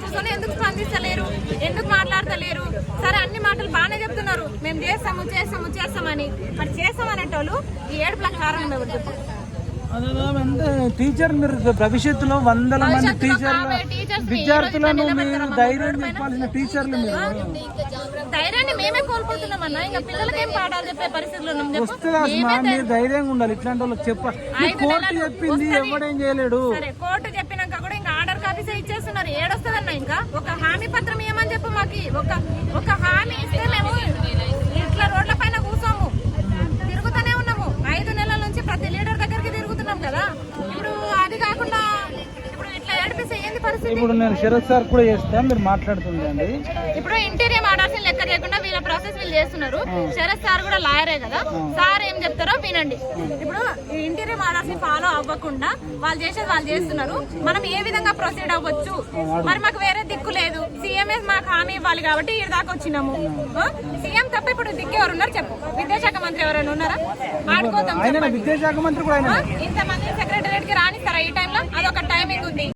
కూర్చొని ఎందుకు స్పందిస్తలేరు, ఎందుకు మాట్లాడతలేరు? సరే అన్ని మాటలు బాగానే చెప్తున్నారు, మేము చేస్తామని, మరి చేస్తామనేటోళ్ళు ఈ ఏడుపులకు కారణం ఎవరు చెప్పు? అంటే టీచర్ మీరు భవిష్యత్తులో వందల మంది విద్యార్థులను మీరు ధైర్యం చెప్పాల్సిన టీచర్లు మీరు. ధైర్యాన్ని మేమే కోల్పోతున్నామన్నా, ఇంకా పిల్లలకి ఏం పాఠాలు చెప్పే పరిస్థితులు మీరు ధైర్యంగా ఉండాలి. ఇట్లాంటి వాళ్ళకి చెప్పాలి. కోర్టు చెప్పింది ఎవడేం చేయలేడు. సరే కోర్టు చెప్పినాక కూడా ఇంకా ఆర్డర్ కాపీస్ ఇచ్చేస్తున్నారు. ఏడొస్తుందన్న ఇంకా ఒక హామీ పత్రం ఏమని చెప్పు మాకి. ఒక హామీ ఇస్తే మేము ఇట్లా రోడ్ల పైన కూర్చోము, తిరుగుతూనే ఉన్నాము. 5 నెలల నుంచి ప్రతి లీడర్ దగ్గరికి తిరుగుతున్నాం కదా. ఇప్పుడు అది కాకుండా ఇప్పుడు ఇట్లా ఏడిపిస్తే ఏంది పరిస్థితి? ఇప్పుడు నేను శరత్ సార్ కూడా చేస్తాను, మీరు మాట్లాడుతుండండి. ఇప్పుడు ఇంటీరియర్ ఆర్డర్స్ లెక్క చేయకుండా వీళ్ళ ప్రాసెస్ వీళ్ళు చేస్తున్నారు. శరత్ సార్ కూడా లాయరే కదా, సార్ ఏం చెప్తారో వినండి. ఇప్పుడు ఈ ఇంటీరియర్ ఆర్డర్స్ ని ఫాలో అవ్వకుండా వాళ్ళు చేసేది వాళ్ళు చేస్తున్నారు. మనం ఏ విధంగా ప్రొసీడ్ అవ్వచ్చు? మరి మాకు వేరే దిక్కు లేదు. సీఎంఏ మాకు హామీ ఇవ్వాలి కాబట్టి ఈ దాకా వచ్చినాము. సీఎం తప్ప ఇప్పుడు దిక్కు ఎవరు ఉన్నారు చెప్పు? విద్యాశాఖ మంత్రి ఎవరైనా ఉన్నారా? ఆడుకోతాం. విద్యాశాఖ మంత్రి కూడా ఇంతమంది సెక్రటరియట్ కి రానిస్తారా ఈ టైంలో? అదొక టైమింగ్ ఉంది.